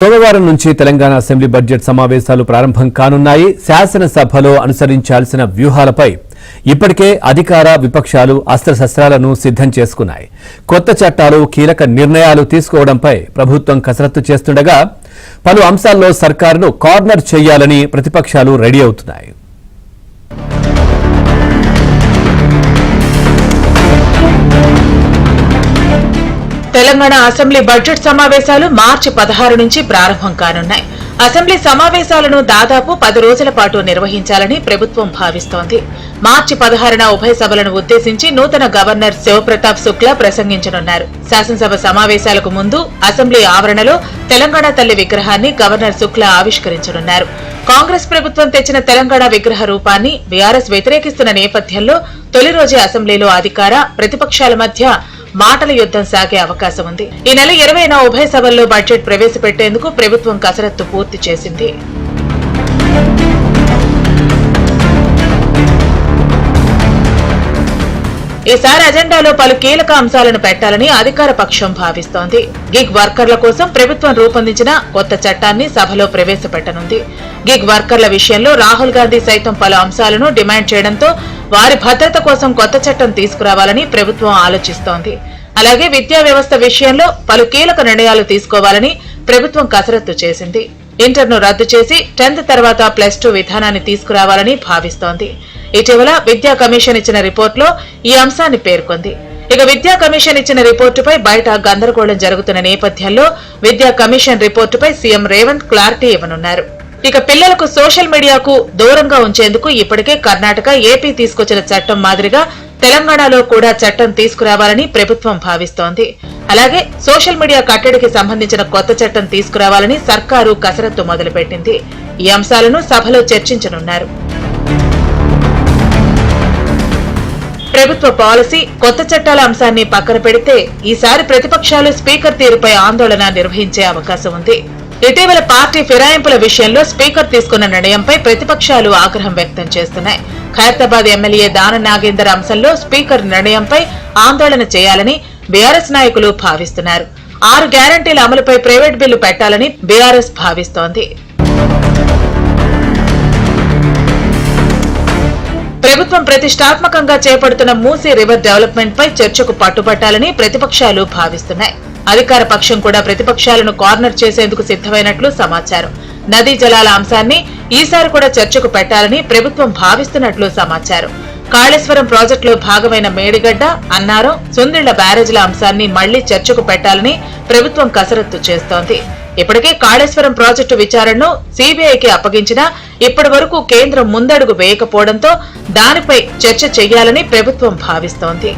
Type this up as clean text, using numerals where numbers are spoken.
సోమవారం నుంచి Telangana assembly budget సమావేశాలు ప్రారంభం కానున్నాయి. శాసనసభలో అనుసరించాల్సిన వ్యూహాలపై ఇప్పటికే అధికార విపక్షాలు అస్త్రశస్త్రాలను సిద్ధం చేసుకున్నాయి. కొత్త చట్టాలు, కీలక నిర్ణయాలు తీసుకోవడంపై ప్రభుత్వం కసరత్తు చేస్తుండగా పలు అంశాల్లో సర్కారును కార్నర్ చేయాలని ప్రతిపక్షాలు రెడీ అవుతున్నాయి. తెలంగాణ అసెంబ్లీ బడ్జెట్ సమావేశాలు మార్చి 16 నుంచి ప్రారంభం కానున్నాయి. అసెంబ్లీ సమావేశాలను దాదాపు 10 రోజుల పాటు నిర్వహించాలని ప్రభుత్వం భావిస్తోంది. మార్చి 16న ఉభయ సభలను ఉద్దేశించి నూతన గవర్నర్ శివప్రతాప్ శుక్లా ప్రసంగించనున్నారు. శాసనసభ సమావేశాలకు ముందు అసెంబ్లీ ఆవరణలో తెలంగాణ తల్లి విగ్రహాన్ని గవర్నర్ శుక్లా ఆవిష్కరించనున్నారు. కాంగ్రెస్ ప్రభుత్వం తెచ్చిన తెలంగాణ విగ్రహ రూపాన్ని బీఆర్ఎస్ వ్యతిరేకిస్తున్న నేపథ్యంలో తొలి రోజే అసెంబ్లీలో అధికార ప్రతిపక్షాల మధ్య మాటల యుద్ధం సాగే అవకాశం ఉంది. ఈ నెల 20న ఉభయ సభల్లో బడ్జెట్ ప్రవేశపెట్టేందుకు ప్రభుత్వం కసరత్తు పూర్తి చేసింది. ఈసారి అజెండాలో పలు కీలక అంశాలను పెట్టాలని అధికార పక్షం భావిస్తోంది. గిగ్ వర్కర్ల కోసం ప్రభుత్వం రూపొందించిన కొత్త చట్టాన్ని సభలో ప్రవేశపెట్టనుంది. గిగ్ వర్కర్ల విషయంలో రాహుల్ గాంధీ సైతం పలు అంశాలను డిమాండ్ చేయడంతో వారి భద్రత కోసం కొత్త చట్టం తీసుకురావాలని ప్రభుత్వం ఆలోచిస్తోంది. అలాగే విద్యా వ్యవస్థ విషయంలో పలు కీలక నిర్ణయాలు తీసుకోవాలని ప్రభుత్వం కసరత్తు చేసింది. ఇంటర్ను రద్దు చేసి 10th తర్వాత +2 విధానాన్ని తీసుకురావాలని భావిస్తోంది. ఇటీవల విద్యా కమిషన్ ఇచ్చిన రిపోర్టులో ఈ అంశాన్ని పేర్కొంది. ఇక విద్యా కమిషన్ ఇచ్చిన రిపోర్టుపై బయట గందరగోళం జరుగుతున్న నేపథ్యంలో విద్యా కమిషన్ రిపోర్టుపై సీఎం రేవంత్ క్లారిటీ ఇవ్వనున్నారు. ఇక పిల్లలకు సోషల్ మీడియాకు దూరంగా ఉంచేందుకు ఇప్పటికే కర్ణాటక, ఏపీ తీసుకొచ్చిన చట్టం మాదిరిగా తెలంగాణలో కూడా చట్టం తీసుకురావాలని ప్రభుత్వం భావిస్తోంది. అలాగే సోషల్ మీడియా కట్టడికి సంబంధించిన కొత్త చట్టం తీసుకురావాలని సర్కారు కసరత్తు మొదలుపెట్టింది. ఈ అంశాలను సభలో చర్చించనున్నారు. ప్రభుత్వ పాలసీ, కొత్త చట్టాల అంశాన్ని పక్కన పెడితే ఈసారి ప్రతిపక్షాలు స్పీకర్ తీరుపై ఆందోళన నిర్వహించే అవకాశం ఉంది. ఇటీవల పార్టీ ఫిరాయింపుల విషయంలో స్పీకర్ తీసుకున్న నిర్ణయంపై ప్రతిపక్షాలు ఆగ్రహం వ్యక్తం చేస్తున్నాయి. ఖైరతాబాద్ ఎమ్మెల్యే దాన నాగేందర్ అంశంలో స్పీకర్ నిర్ణయంపై ఆందోళన చేయాలని బీఆర్ఎస్ నాయకులు భావిస్తున్నారు. 6 గ్యారంటీల అమలుపై ప్రైవేట్ బిల్లు పెట్టాలని బీఆర్ఎస్ భావిస్తోంది. ప్రభుత్వం ప్రతిష్టాత్మకంగా చేపడుతున్న మూసీ రివర్ డెవలప్మెంట్ పై చర్చకు పట్టుబట్టాలని ప్రతిపక్షాలు భావిస్తున్నాయి. అధికార పక్షం కూడా ప్రతిపక్షాలను కార్నర్ చేసేందుకు సిద్దమైనట్లు సమాచారం. నదీ జలాల అంశాన్ని ఈసారి కూడా చర్చకు పెట్టాలని ప్రభుత్వం భావిస్తున్నట్లు సమాచారం. కాళేశ్వరం ప్రాజెక్టులో భాగమైన మేడిగడ్డ, అన్నారం, సుందిళ్ల బ్యారేజీల అంశాన్ని మళ్లీ చర్చకు పెట్టాలని ప్రభుత్వం కసరత్తు చేస్తోంది. ఇప్పటికే కాళేశ్వరం ప్రాజెక్టు విచారణను సీబీఐకి అప్పగించినా ఇప్పటి వరకు కేంద్రం ముందడుగు వేయకపోవడంతో దానిపై చర్చ చేయాలని ప్రభుత్వం భావిస్తోంది.